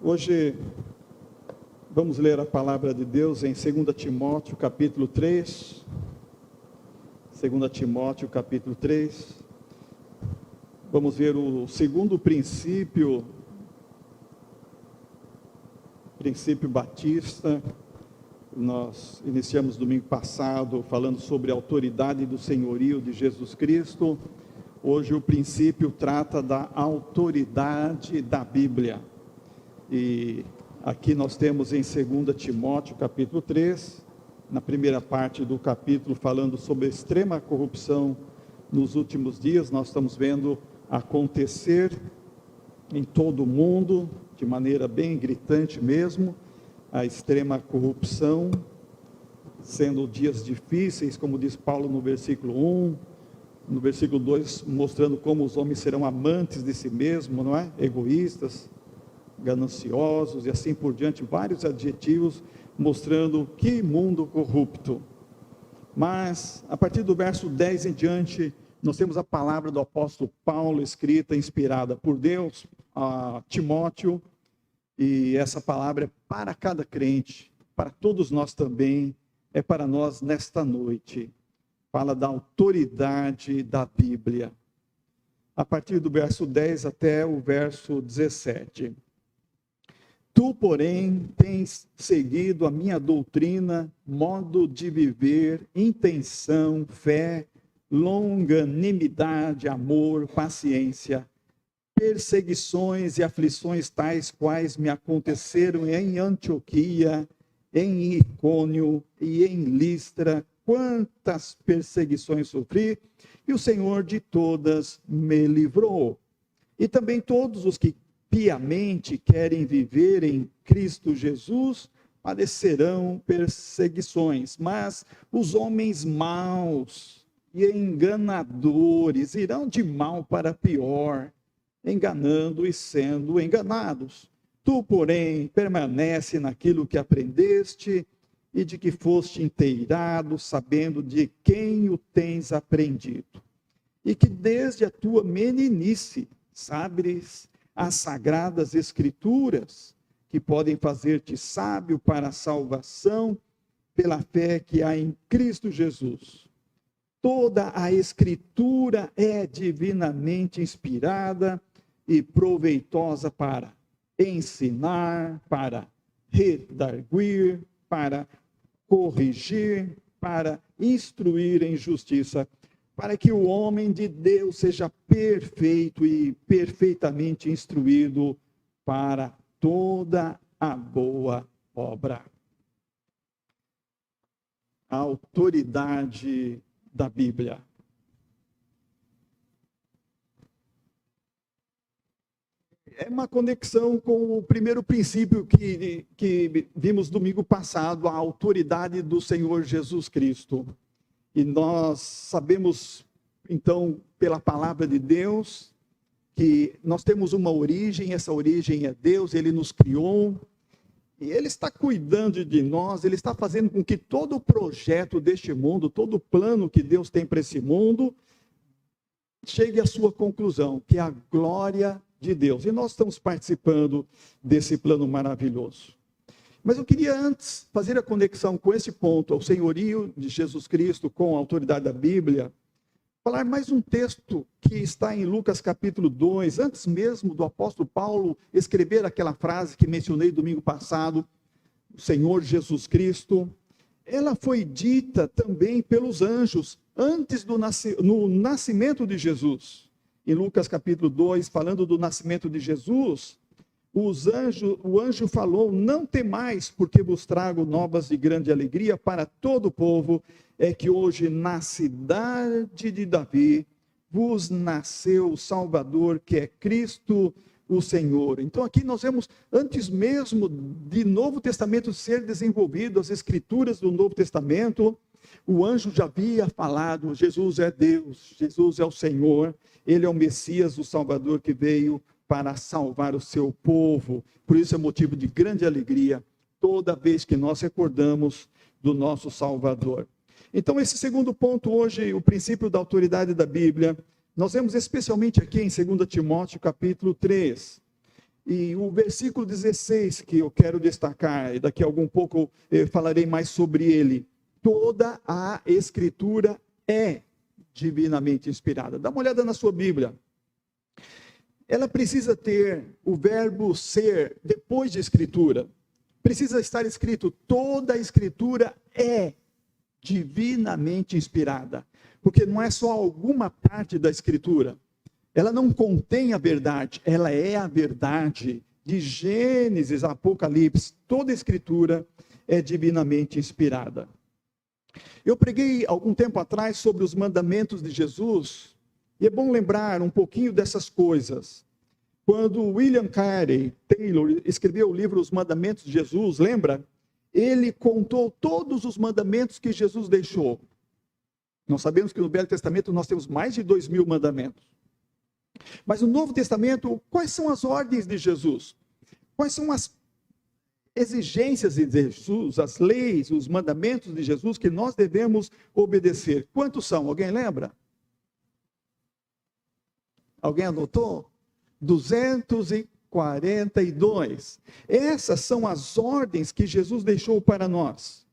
Hoje vamos ler a palavra de Deus em 2 Timóteo capítulo 3. 2 Timóteo capítulo 3. Vamos ver o segundo princípio batista. Nós iniciamos domingo passado falando sobre a autoridade do senhorio de Jesus Cristo. Hoje o princípio trata da autoridade da Bíblia. E aqui nós temos em 2 Timóteo capítulo 3, na primeira parte do capítulo, falando sobre a extrema corrupção nos últimos dias. Nós estamos vendo acontecer em todo o mundo, de maneira bem gritante mesmo, a extrema corrupção, sendo dias difíceis, como diz Paulo no versículo 1, no versículo 2, mostrando como os homens serão amantes de si mesmos, não é? Egoístas, gananciosos e assim por diante, vários adjetivos mostrando que mundo corrupto. Mas a partir do verso 10 em diante, nós temos a palavra do apóstolo Paulo, escrita, inspirada por Deus a Timóteo, e essa palavra é para cada crente, para todos nós também, é para nós nesta noite. Fala da autoridade da Bíblia, a partir do verso 10 até o verso 17. Tu, porém, tens seguido a minha doutrina, modo de viver, intenção, fé, longanimidade, amor, paciência, perseguições e aflições tais quais me aconteceram em Antioquia, em Icônio e em Listra. Quantas perseguições sofri, e o Senhor de todas me livrou. E também todos os que piamente querem viver em Cristo Jesus padecerão perseguições, mas os homens maus e enganadores irão de mal para pior, enganando e sendo enganados. Tu, porém, permanece naquilo que aprendeste e de que foste inteirado, sabendo de quem o tens aprendido, e que desde a tua meninice sabes as sagradas escrituras, que podem fazer-te sábio para a salvação pela fé que há em Cristo Jesus. Toda a escritura é divinamente inspirada e proveitosa para ensinar, para redarguir, para corrigir, para instruir em justiça, para que o homem de Deus seja perfeito e perfeitamente instruído para toda a boa obra. A autoridade da Bíblia. É uma conexão com o primeiro princípio que vimos domingo passado, a autoridade do Senhor Jesus Cristo. E nós sabemos, então, pela palavra de Deus, que nós temos uma origem, essa origem é Deus, Ele nos criou, e Ele está cuidando de nós, Ele está fazendo com que todo o projeto deste mundo, todo o plano que Deus tem para esse mundo, chegue à sua conclusão, que é a glória de Deus. E nós estamos participando desse plano maravilhoso. Mas eu queria antes fazer a conexão com esse ponto, ao senhorio de Jesus Cristo, com a autoridade da Bíblia, falar mais um texto que está em Lucas capítulo 2, antes mesmo do apóstolo Paulo escrever aquela frase que mencionei domingo passado, o Senhor Jesus Cristo. Ela foi dita também pelos anjos, antes no nascimento de Jesus. Em Lucas capítulo 2, falando do nascimento de Jesus, o anjo falou: não temais, porque vos trago novas de grande alegria para todo o povo, é que hoje na cidade de Davi vos nasceu o Salvador, que é Cristo o Senhor. Então aqui nós vemos, antes mesmo de Novo Testamento ser desenvolvido, as escrituras do Novo Testamento, o anjo já havia falado: Jesus é Deus, Jesus é o Senhor, Ele é o Messias, o Salvador que veio para salvar o seu povo. Por isso é motivo de grande alegria toda vez que nós recordamos do nosso Salvador. Então esse segundo ponto hoje, o princípio da autoridade da Bíblia, nós vemos especialmente aqui em 2 Timóteo capítulo 3. E o versículo 16 que eu quero destacar, e daqui a algum pouco eu falarei mais sobre ele. Toda a Escritura é divinamente inspirada. Dá uma olhada na sua Bíblia. Ela precisa ter o verbo ser depois de Escritura. Precisa estar escrito, toda a Escritura é divinamente inspirada. Porque não é só alguma parte da Escritura. Ela não contém a verdade, ela é a verdade. De Gênesis a Apocalipse, toda a Escritura é divinamente inspirada. Eu preguei algum tempo atrás sobre os mandamentos de Jesus, e é bom lembrar um pouquinho dessas coisas. Quando William Carey Taylor escreveu o livro Os Mandamentos de Jesus, lembra? Ele contou todos os mandamentos que Jesus deixou. Nós sabemos que no Velho Testamento nós temos mais de 2.000 mandamentos. Mas no Novo Testamento, quais são as ordens de Jesus? Quais são as exigências de Jesus, as leis, os mandamentos de Jesus que nós devemos obedecer? Quantos são? Alguém lembra? Alguém anotou? 242. Essas são as ordens que Jesus deixou para nós.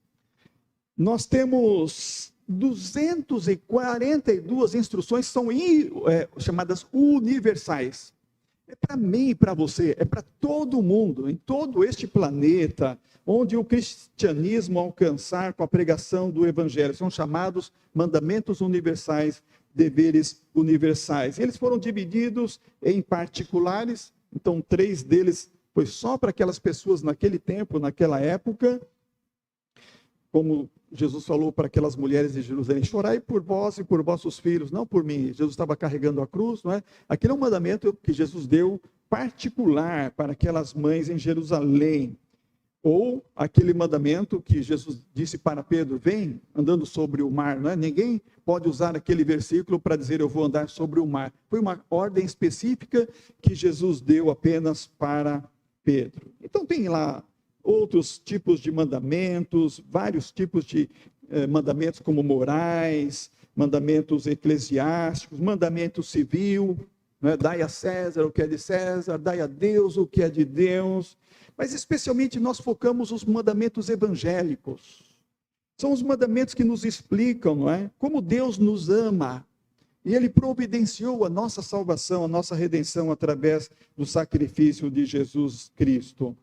Nós temos 242 instruções, são chamadas universais. É para mim e para você, é para todo mundo, em todo este planeta, onde o cristianismo alcançar com a pregação do evangelho. São chamados mandamentos universais, deveres universais. Eles foram divididos em particulares, então 3 deles foi só para aquelas pessoas naquele tempo, naquela época, como Jesus falou para aquelas mulheres de Jerusalém: chorai por vós e por vossos filhos, não por mim. Jesus estava carregando a cruz, não é? Aquele é um mandamento que Jesus deu particular para aquelas mães em Jerusalém. Ou aquele mandamento que Jesus disse para Pedro: vem andando sobre o mar, não é? Ninguém pode usar aquele versículo para dizer eu vou andar sobre o mar. Foi uma ordem específica que Jesus deu apenas para Pedro. Então tem lá outros tipos de mandamentos, vários tipos de mandamentos como morais, mandamentos eclesiásticos, mandamento civil, né? Dai a César o que é de César, dai a Deus o que é de Deus. Mas especialmente nós focamos os mandamentos evangélicos. São os mandamentos que nos explicam, não é? Como Deus nos ama. E Ele providenciou a nossa salvação, a nossa redenção através do sacrifício de Jesus Cristo.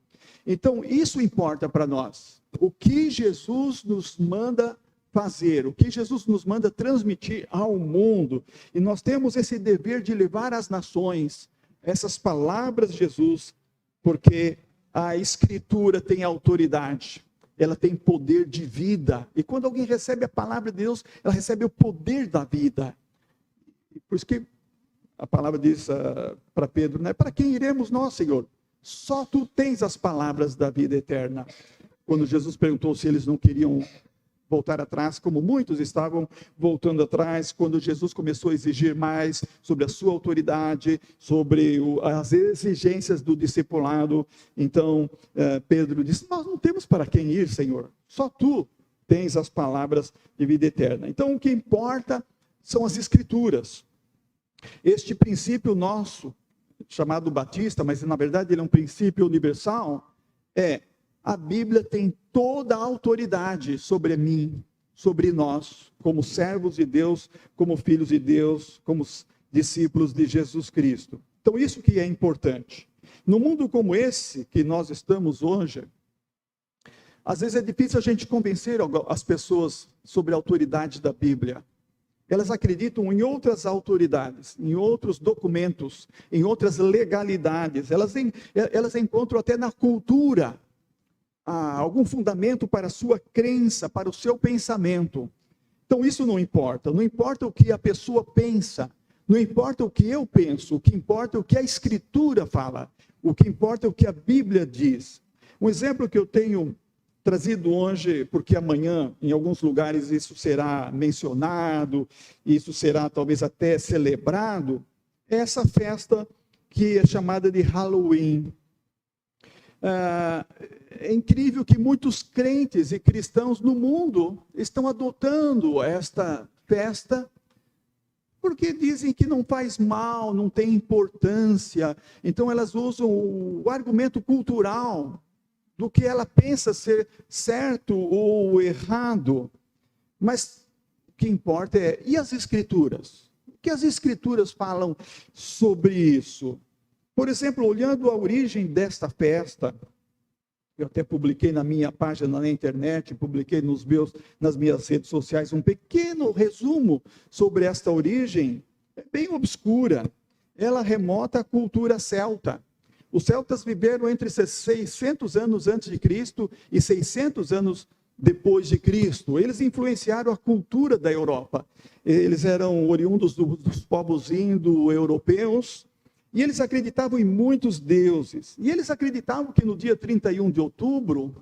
Então, isso importa para nós. O que Jesus nos manda fazer, o que Jesus nos manda transmitir ao mundo. E nós temos esse dever de levar às nações essas palavras de Jesus, porque a Escritura tem autoridade, ela tem poder de vida. E quando alguém recebe a palavra de Deus, ela recebe o poder da vida. Por isso que a palavra diz para Pedro, né? Para quem iremos nós, Senhor? Só tu tens as palavras da vida eterna. Quando Jesus perguntou se eles não queriam voltar atrás, como muitos estavam voltando atrás, quando Jesus começou a exigir mais sobre a sua autoridade, sobre as exigências do discipulado, então Pedro disse: nós não temos para quem ir, Senhor, só tu tens as palavras de vida eterna. Então o que importa são as Escrituras. Este princípio nosso, chamado batista, mas na verdade ele é um princípio universal, a Bíblia tem toda a autoridade sobre mim, sobre nós, como servos de Deus, como filhos de Deus, como discípulos de Jesus Cristo. Então isso que é importante. No mundo como esse que nós estamos hoje, às vezes é difícil a gente convencer as pessoas sobre a autoridade da Bíblia. Elas acreditam em outras autoridades, em outros documentos, em outras legalidades. Elas encontram até na cultura algum fundamento para a sua crença, para o seu pensamento. Então isso não importa. Não importa o que a pessoa pensa, não importa o que eu penso, o que importa é o que a Escritura fala, o que importa é o que a Bíblia diz. Um exemplo que eu tenho trazido hoje, porque amanhã, em alguns lugares, isso será mencionado, isso será talvez até celebrado, é essa festa que é chamada de Halloween. É incrível que muitos crentes e cristãos no mundo estão adotando esta festa porque dizem que não faz mal, não tem importância. Então elas usam o argumento cultural do que ela pensa ser certo ou errado. Mas o que importa é, e as Escrituras? O que as Escrituras falam sobre isso? Por exemplo, olhando a origem desta festa, eu até publiquei na minha página na internet, publiquei nas minhas redes sociais um pequeno resumo sobre esta origem, bem obscura. Ela remota à cultura celta. Os celtas viveram entre 600 anos antes de Cristo e 600 anos depois de Cristo. Eles influenciaram a cultura da Europa. Eles eram oriundos dos povos indo-europeus, e eles acreditavam em muitos deuses. E eles acreditavam que no dia 31 de outubro,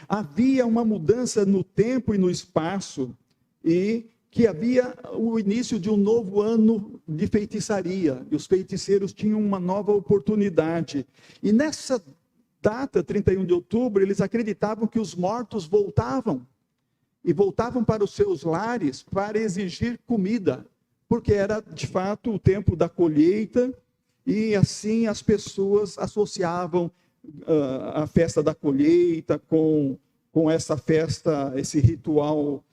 havia uma mudança no tempo e no espaço, e que havia o início de um novo ano de feitiçaria. E os feiticeiros tinham uma nova oportunidade. E nessa data, 31 de outubro, eles acreditavam que os mortos voltavam. E voltavam para os seus lares para exigir comida, porque era, de fato, o tempo da colheita, e assim as pessoas associavam a festa da colheita com essa festa, esse ritual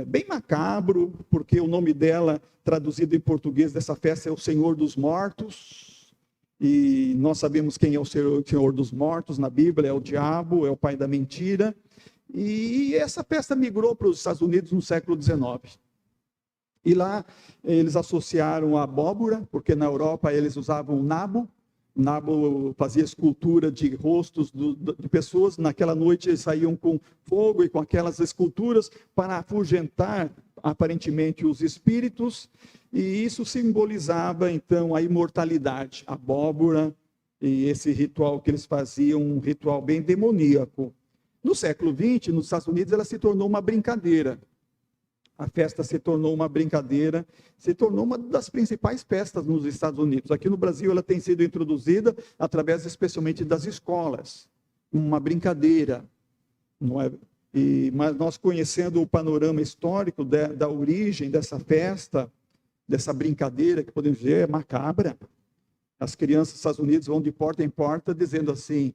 bem macabro, porque o nome dela, traduzido em português, dessa festa é o Senhor dos Mortos, e nós sabemos quem é o Senhor dos Mortos na Bíblia, é o diabo, é o pai da mentira, e essa festa migrou para os Estados Unidos no século XIX. E lá eles associaram a abóbora, porque na Europa eles usavam o nabo. O nabo fazia escultura de rostos de pessoas. Naquela noite eles saíam com fogo e com aquelas esculturas para afugentar, aparentemente, os espíritos. E isso simbolizava, então, a imortalidade. A abóbora e esse ritual que eles faziam, um ritual bem demoníaco. No século XX, nos Estados Unidos, ela se tornou uma brincadeira. A festa se tornou uma brincadeira, se tornou uma das principais festas nos Estados Unidos. Aqui no Brasil ela tem sido introduzida através especialmente das escolas, uma brincadeira, não é? Mas nós conhecendo o panorama histórico da origem dessa festa, dessa brincadeira, que podemos dizer é macabra, as crianças dos Estados Unidos vão de porta em porta dizendo assim,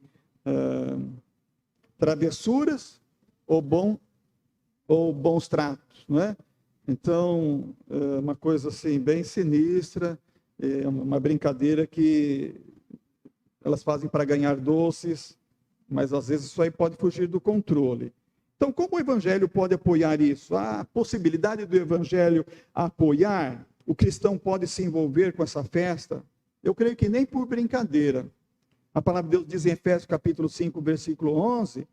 travessuras ou bons tratos. Não é? Então, é uma coisa assim, bem sinistra, é uma brincadeira que elas fazem para ganhar doces, mas às vezes isso aí pode fugir do controle. Então, como o Evangelho pode apoiar isso? A possibilidade do Evangelho apoiar, o cristão pode se envolver com essa festa? Eu creio que nem por brincadeira. A palavra de Deus diz em Efésios capítulo 5, versículo 11,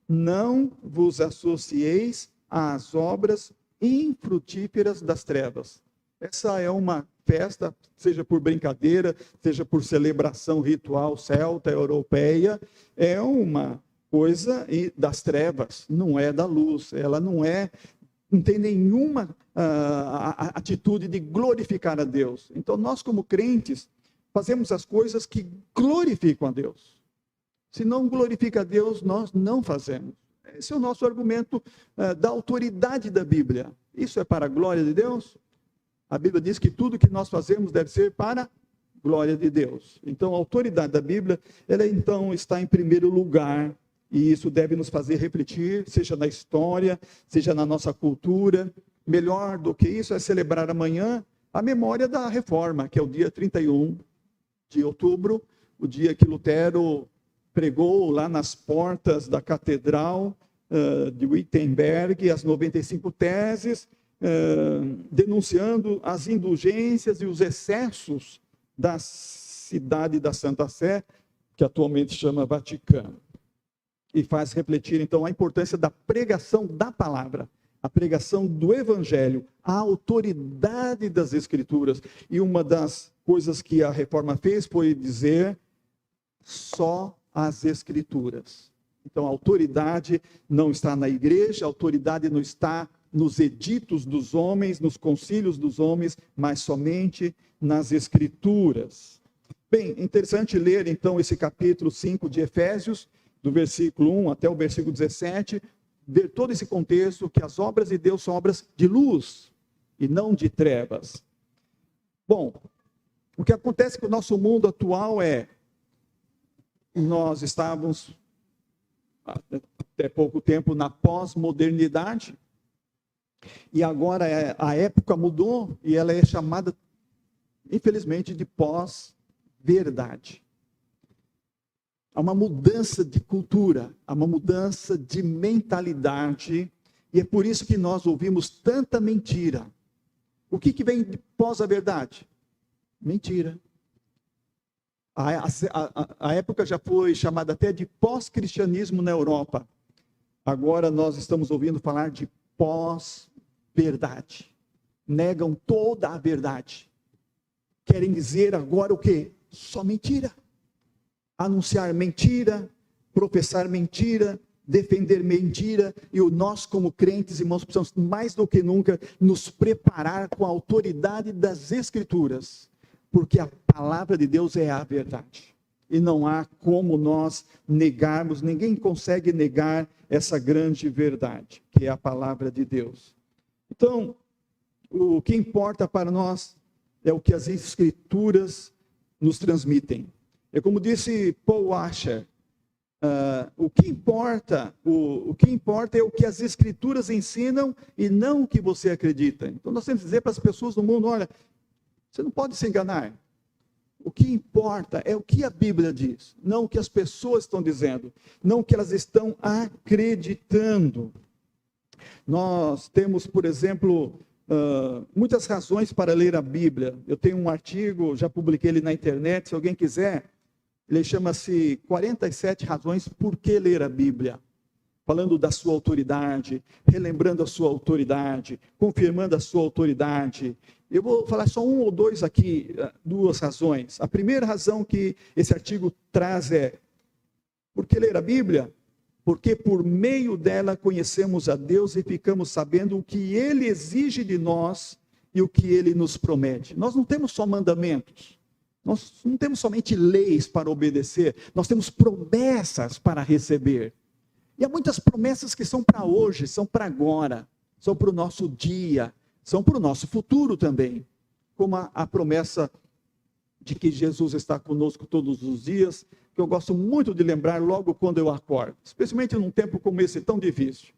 não vos associeis às obras infrutíferas das trevas. Essa é uma festa, seja por brincadeira, seja por celebração ritual celta, europeia, é uma coisa das trevas, não é da luz, ela não tem nenhuma atitude de glorificar a Deus. Então nós como crentes, fazemos as coisas que glorificam a Deus. Se não glorifica a Deus, nós não fazemos. Esse é o nosso argumento da autoridade da Bíblia. Isso é para a glória de Deus? A Bíblia diz que tudo que nós fazemos deve ser para a glória de Deus. Então, a autoridade da Bíblia, ela então está em primeiro lugar, e isso deve nos fazer refletir, seja na história, seja na nossa cultura. Melhor do que isso é celebrar amanhã a memória da Reforma, que é o dia 31 de outubro, o dia que Lutero pregou lá nas portas da catedral de Wittenberg, as 95 teses, denunciando as indulgências e os excessos da cidade da Santa Sé, que atualmente chama Vaticano. E faz refletir, então, a importância da pregação da palavra, a pregação do Evangelho, a autoridade das Escrituras. E uma das coisas que a Reforma fez foi dizer só as Escrituras. Então, a autoridade não está na igreja, a autoridade não está nos editos dos homens, nos concílios dos homens, mas somente nas Escrituras. Bem, interessante ler, então, esse capítulo 5 de Efésios, do versículo 1 até o versículo 17, ver todo esse contexto, que as obras de Deus são obras de luz e não de trevas. Bom, o que acontece com o nosso mundo atual é, nós estávamos, até pouco tempo, na pós-modernidade, e agora a época mudou e ela é chamada, infelizmente, de pós-verdade. Há uma mudança de cultura, há uma mudança de mentalidade, e é por isso que nós ouvimos tanta mentira. O que vem pós a verdade? Mentira. A época já foi chamada até de pós-cristianismo na Europa. Agora nós estamos ouvindo falar de pós-verdade. Negam toda a verdade. Querem dizer agora o quê? Só mentira. Anunciar mentira, professar mentira, defender mentira, e nós como crentes, irmãos, precisamos mais do que nunca nos preparar com a autoridade das Escrituras, porque a palavra de Deus é a verdade, e não há como nós negarmos, ninguém consegue negar essa grande verdade, que é a palavra de Deus. Então, o que importa para nós é o que as Escrituras nos transmitem. É como disse Paul Washer, o que importa é o que as Escrituras ensinam e não o que você acredita. Então nós temos que dizer para as pessoas do mundo, olha, você não pode se enganar. O que importa é o que a Bíblia diz, não o que as pessoas estão dizendo, não o que elas estão acreditando. Nós temos, por exemplo, muitas razões para ler a Bíblia. Eu tenho um artigo, já publiquei ele na internet, se alguém quiser. Ele chama-se 47 razões por que ler a Bíblia. Falando da sua autoridade, relembrando a sua autoridade, confirmando a sua autoridade. Eu vou falar só um ou dois aqui, duas razões. A primeira razão que esse artigo traz é, por que ler a Bíblia? Porque por meio dela conhecemos a Deus e ficamos sabendo o que Ele exige de nós e o que Ele nos promete. Nós não temos só mandamentos. Nós não temos somente leis para obedecer, nós temos promessas para receber. E há muitas promessas que são para hoje, são para agora, são para o nosso dia, são para o nosso futuro também. Como a promessa de que Jesus está conosco todos os dias, que eu gosto muito de lembrar logo quando eu acordo, especialmente num tempo como esse tão difícil.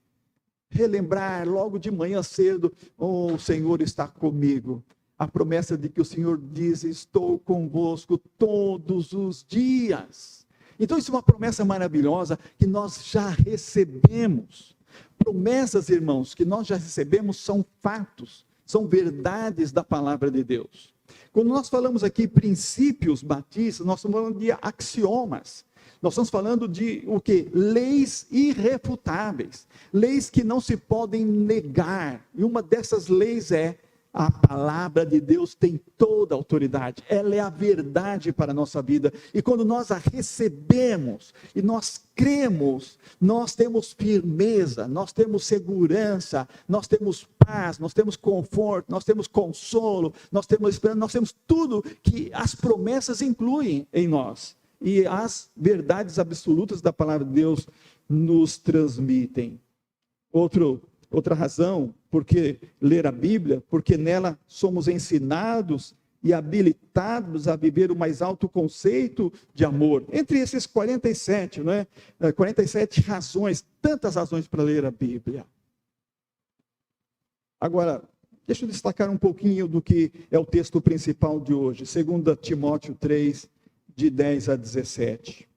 Relembrar logo de manhã cedo, o Senhor está comigo. A promessa de que o Senhor diz, estou convosco todos os dias. Então isso é uma promessa maravilhosa que nós já recebemos. Promessas, irmãos, que nós já recebemos são fatos, são verdades da palavra de Deus. Quando nós falamos aqui princípios batistas, nós estamos falando de axiomas. Nós estamos falando de o quê? Leis irrefutáveis, leis que não se podem negar. E uma dessas leis é a palavra de Deus tem toda a autoridade, ela é a verdade para a nossa vida, e quando nós a recebemos, e nós cremos, nós temos firmeza, nós temos segurança, nós temos paz, nós temos conforto, nós temos consolo, nós temos esperança, nós temos tudo que as promessas incluem em nós, e as verdades absolutas da palavra de Deus nos transmitem. Outra razão, porque ler a Bíblia, porque nela somos ensinados e habilitados a viver o mais alto conceito de amor. Entre esses 47, não é? 47 razões, tantas razões para ler a Bíblia. Agora, deixa eu destacar um pouquinho do que é o texto principal de hoje, 2 Timóteo 3, de 10 a 17.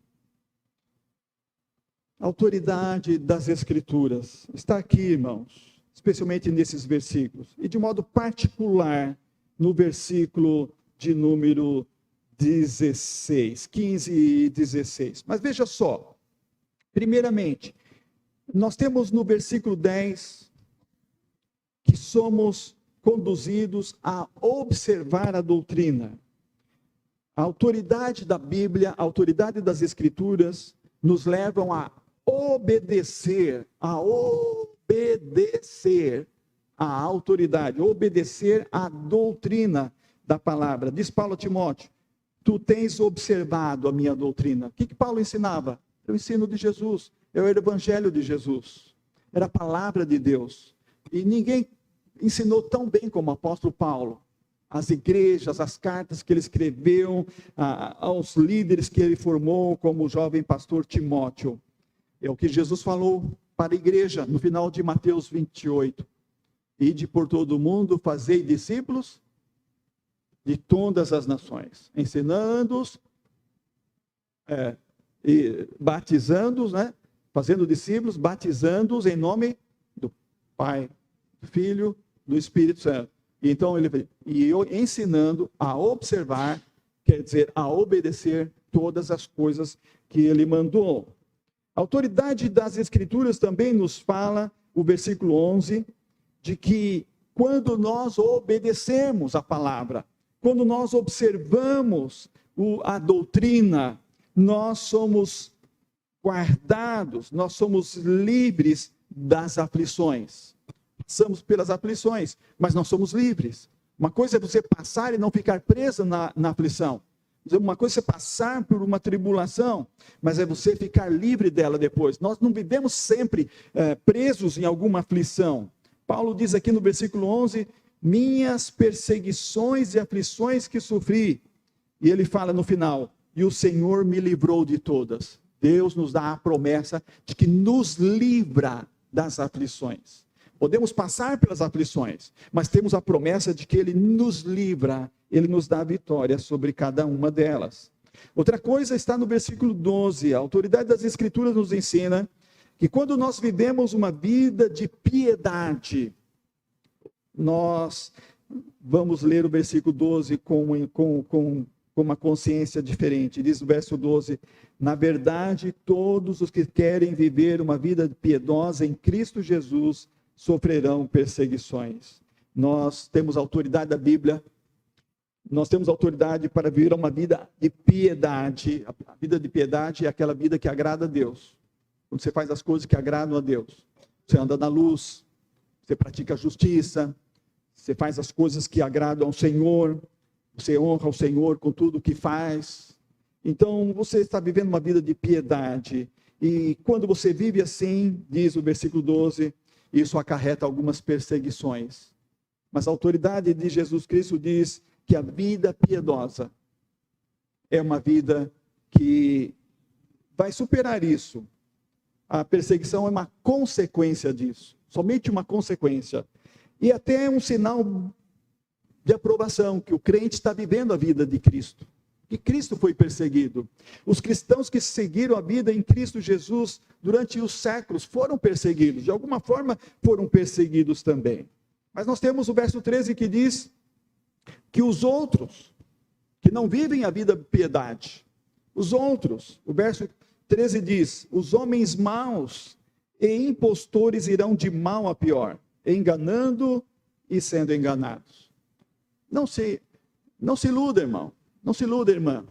A autoridade das Escrituras está aqui, irmãos, especialmente nesses versículos, e de modo particular no versículo de número 16, 15 e 16. Mas veja só, primeiramente, nós temos no versículo 10 que somos conduzidos a observar a doutrina. A autoridade da Bíblia, a autoridade das Escrituras nos levam a obedecer à autoridade, obedecer à doutrina da palavra. Diz Paulo a Timóteo, tu tens observado a minha doutrina. O que Paulo ensinava? É o ensino de Jesus, é o evangelho de Jesus, era a palavra de Deus. E ninguém ensinou tão bem como o apóstolo Paulo. as igrejas, as cartas que ele escreveu, aos líderes que ele formou, como o jovem pastor Timóteo. É o que Jesus falou para a igreja no final de Mateus 28. Ide por todo o mundo, fazei discípulos de todas as nações, ensinando-os, e batizando-os, né? Fazendo discípulos, batizando-os em nome do Pai, do Filho, do Espírito Santo. E então eu ensinando a observar, quer dizer, a obedecer todas as coisas que ele mandou. A autoridade das Escrituras também nos fala, o versículo 11, de que quando nós obedecemos a palavra, quando nós observamos a doutrina, nós somos guardados, nós somos livres das aflições. Passamos pelas aflições, mas nós somos livres. Uma coisa é você passar e não ficar preso na aflição. Uma coisa é você passar por uma tribulação, mas é você ficar livre dela depois. Nós não vivemos sempre presos em alguma aflição. Paulo diz aqui no versículo 11, minhas perseguições e aflições que sofri. E ele fala no final, e o Senhor me livrou de todas. Deus nos dá a promessa de que nos livra das aflições. Podemos passar pelas aflições, mas temos a promessa de que Ele nos livra, Ele nos dá a vitória sobre cada uma delas. Outra coisa está no versículo 12, a autoridade das Escrituras nos ensina que quando nós vivemos uma vida de piedade, nós vamos ler o versículo 12 com uma consciência diferente. Diz o verso 12, na verdade, todos os que querem viver uma vida piedosa em Cristo Jesus sofrerão perseguições. Nós temos autoridade da Bíblia, nós temos autoridade para viver uma vida de piedade. A vida de piedade é aquela vida que agrada a Deus. Quando você faz as coisas que agradam a Deus, você anda na luz, você pratica a justiça, você faz as coisas que agradam ao Senhor, você honra o Senhor com tudo o que faz. Então, você está vivendo uma vida de piedade. E quando você vive assim, diz o versículo 12, isso acarreta algumas perseguições. Mas a autoridade de Jesus Cristo diz que a vida piedosa é uma vida que vai superar isso. A perseguição é uma consequência disso, somente uma consequência. E até um sinal de aprovação, que o crente está vivendo a vida de Cristo. Que Cristo foi perseguido. Os cristãos que seguiram a vida em Cristo Jesus durante os séculos foram perseguidos. De alguma forma foram perseguidos também. Mas nós temos o verso 13 que diz que os outros, que não vivem a vida de piedade, os outros, o verso 13 diz, os homens maus e impostores irão de mal a pior, enganando e sendo enganados. Não se iluda, irmão. Não se iluda, irmã.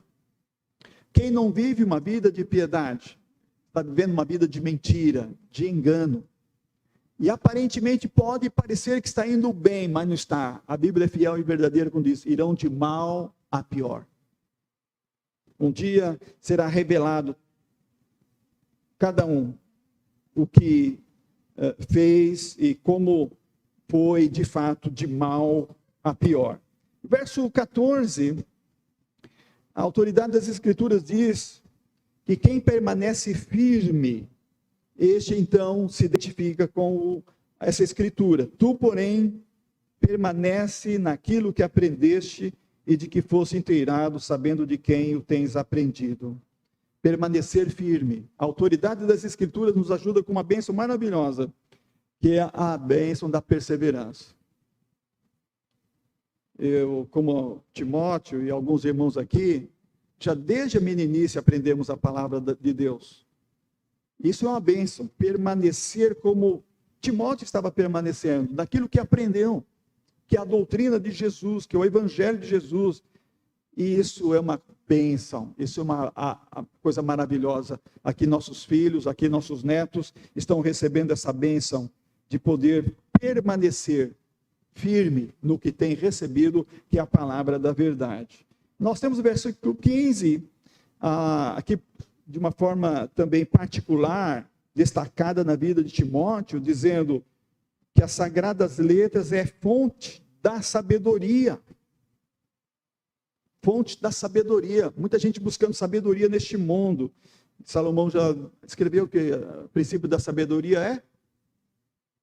Quem não vive uma vida de piedade, está vivendo uma vida de mentira, de engano. E aparentemente pode parecer que está indo bem, mas não está. A Bíblia é fiel e verdadeira quando diz, irão de mal a pior. Um dia será revelado cada um o que fez e como foi de fato de mal a pior. Verso 14, a autoridade das Escrituras diz que quem permanece firme, este então se identifica com essa Escritura. Tu, porém, permanece naquilo que aprendeste e de que fosse inteirado, sabendo de quem o tens aprendido. Permanecer firme. A autoridade das Escrituras nos ajuda com uma bênção maravilhosa, que é a bênção da perseverança. Eu, como Timóteo e alguns irmãos aqui, já desde a meninice aprendemos a palavra de Deus. Isso é uma bênção, permanecer como Timóteo estava permanecendo, naquilo que aprendeu, que é a doutrina de Jesus, que é o evangelho de Jesus. E isso é uma bênção, isso é uma coisa maravilhosa. Aqui nossos filhos, aqui nossos netos estão recebendo essa bênção de poder permanecer firme no que tem recebido, que é a palavra da verdade. Nós temos o versículo 15, aqui de uma forma também particular, destacada na vida de Timóteo, dizendo que as sagradas letras é fonte da sabedoria. fonte da sabedoria. Muita gente buscando sabedoria neste mundo. Salomão já escreveu que o princípio da sabedoria é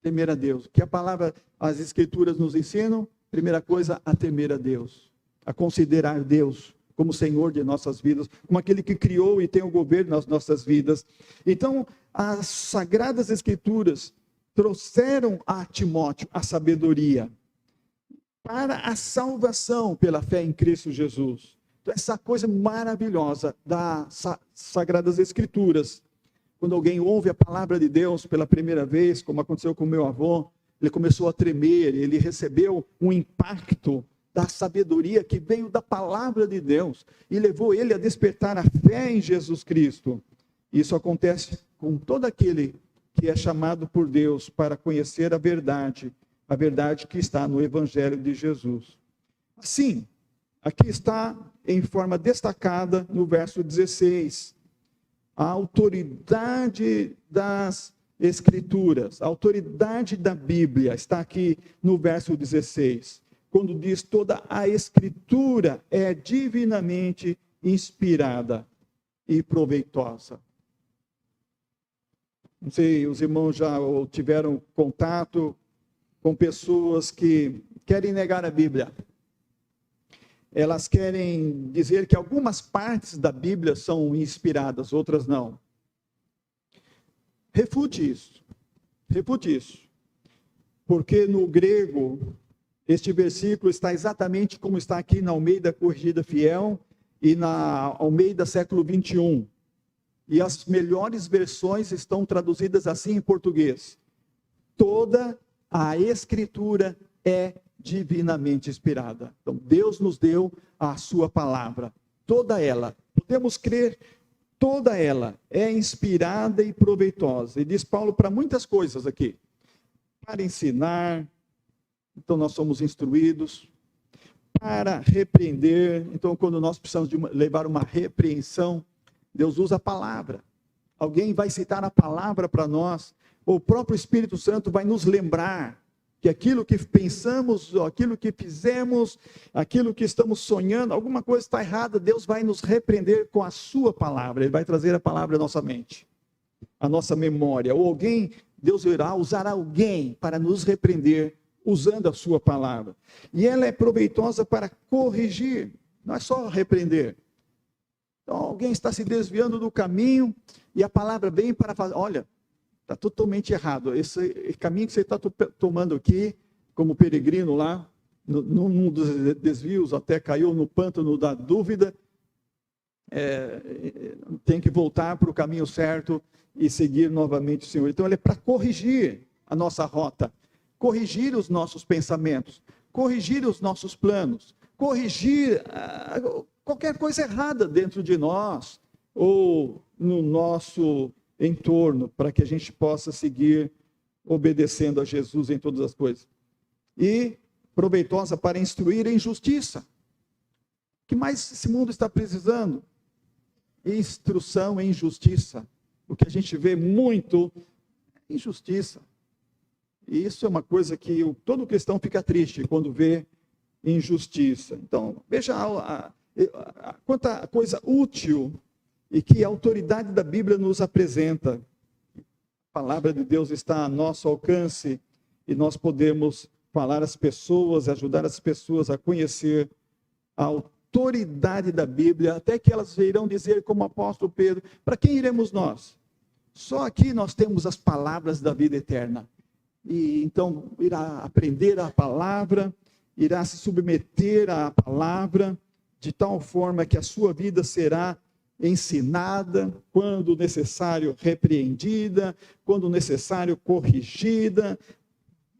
temer a Deus. Que a palavra, as escrituras nos ensinam, primeira coisa, a temer a Deus, a considerar Deus como Senhor de nossas vidas, como aquele que criou e tem o governo nas nossas vidas. Então, as sagradas escrituras trouxeram a Timóteo a sabedoria para a salvação pela fé em Cristo Jesus. Então, essa coisa maravilhosa das sagradas escrituras. Quando alguém ouve a palavra de Deus pela primeira vez, como aconteceu com meu avô, ele começou a tremer, ele recebeu um impacto da sabedoria que veio da palavra de Deus e levou ele a despertar a fé em Jesus Cristo. Isso acontece com todo aquele que é chamado por Deus para conhecer a verdade que está no Evangelho de Jesus. Assim, aqui está em forma destacada no verso 16, a autoridade das Escrituras, a autoridade da Bíblia, está aqui no verso 16. Quando diz toda a Escritura é divinamente inspirada e proveitosa. Não sei, os irmãos já tiveram contato com pessoas que querem negar a Bíblia. Elas querem dizer que algumas partes da Bíblia são inspiradas, outras não. Refute isso. Refute isso. Porque no grego, este versículo está exatamente como está aqui na Almeida Corrigida Fiel e na Almeida século 21. E as melhores versões estão traduzidas assim em português. Toda a Escritura é divinamente inspirada. Então, Deus nos deu a sua palavra. Toda ela, podemos crer, toda ela é inspirada e proveitosa. E diz Paulo para muitas coisas aqui. Para ensinar, então nós somos instruídos. Para repreender, então quando nós precisamos de levar uma repreensão, Deus usa a palavra. Alguém vai citar a palavra para nós. O próprio Espírito Santo vai nos lembrar que aquilo que pensamos, aquilo que fizemos, aquilo que estamos sonhando, alguma coisa está errada, Deus vai nos repreender com a sua palavra. Ele vai trazer a palavra à nossa mente, à nossa memória. Ou alguém, Deus irá usar alguém para nos repreender usando a sua palavra. E ela é proveitosa para corrigir, não é só repreender. Então, alguém está se desviando do caminho e a palavra vem para fazer, olha, está totalmente errado. Esse caminho que você está tomando aqui, como peregrino lá, num dos desvios, até caiu no pântano da dúvida, tem que voltar para o caminho certo e seguir novamente o Senhor. Então, ele é para corrigir a nossa rota, corrigir os nossos pensamentos, corrigir os nossos planos, corrigir qualquer coisa errada dentro de nós ou no nosso entorno, para que a gente possa seguir obedecendo a Jesus em todas as coisas. E proveitosa para instruir em justiça. O que mais esse mundo está precisando? Instrução em justiça. O que a gente vê muito é injustiça. E isso é uma coisa que todo cristão fica triste quando vê injustiça. Então, veja quanta coisa útil e que a autoridade da Bíblia nos apresenta. A palavra de Deus está a nosso alcance e nós podemos falar às pessoas, ajudar as pessoas a conhecer a autoridade da Bíblia, até que elas irão dizer, como o apóstolo Pedro, para quem iremos nós? Só aqui nós temos as palavras da vida eterna. E então irá aprender a palavra, irá se submeter à palavra, de tal forma que a sua vida será ensinada, quando necessário repreendida, quando necessário corrigida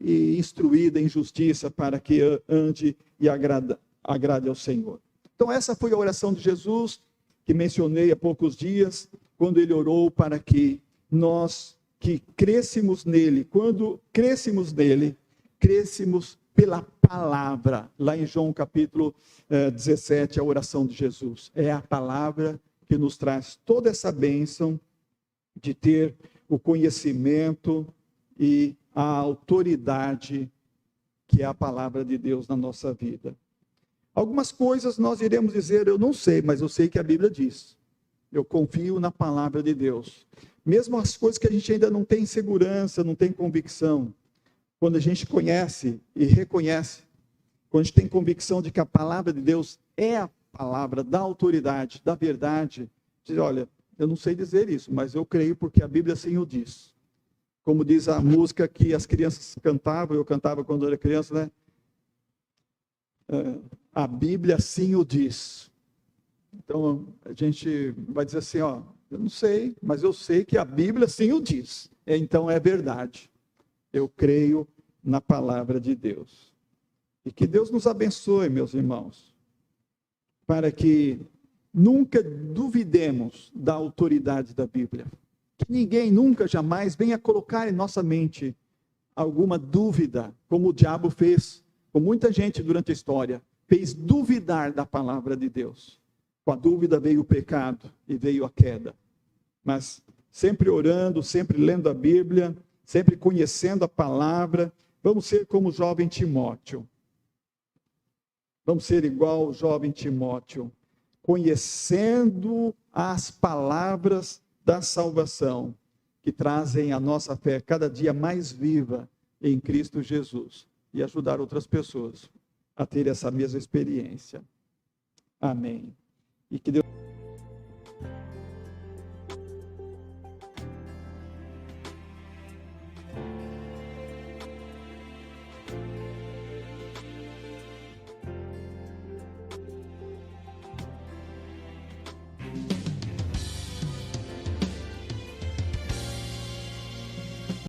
e instruída em justiça para que ande e agrade ao Senhor. Então essa foi a oração de Jesus, que mencionei há poucos dias, quando ele orou para que nós que crescemos nele, quando crescemos nele, crescemos pela palavra. Lá em João capítulo 17, a oração de Jesus. É a palavra que nos traz toda essa bênção de ter o conhecimento e a autoridade que é a palavra de Deus na nossa vida. Algumas coisas nós iremos dizer, eu não sei, mas eu sei que a Bíblia diz. Eu confio na palavra de Deus. Mesmo as coisas que a gente ainda não tem segurança, não tem convicção, quando a gente conhece e reconhece, quando a gente tem convicção de que a palavra de Deus é a palavra da autoridade, da verdade, diz, olha, eu não sei dizer isso, mas eu creio porque a Bíblia assim o diz. Como diz a música que as crianças cantavam, eu cantava quando era criança, né? A Bíblia assim o diz. Então, a gente vai dizer assim, ó, eu não sei, mas eu sei que a Bíblia assim o diz. Então, é verdade. Eu creio na palavra de Deus. E que Deus nos abençoe, meus irmãos, para que nunca duvidemos da autoridade da Bíblia. Que ninguém nunca, jamais venha colocar em nossa mente alguma dúvida, como o diabo fez com muita gente durante a história, fez duvidar da palavra de Deus. Com a dúvida veio o pecado e veio a queda. Mas sempre orando, sempre lendo a Bíblia, sempre conhecendo a palavra, vamos ser como o jovem Timóteo. Vamos ser igual o jovem Timóteo, conhecendo as palavras da salvação, que trazem a nossa fé cada dia mais viva em Cristo Jesus, e ajudar outras pessoas a ter essa mesma experiência. Amém. E que Deus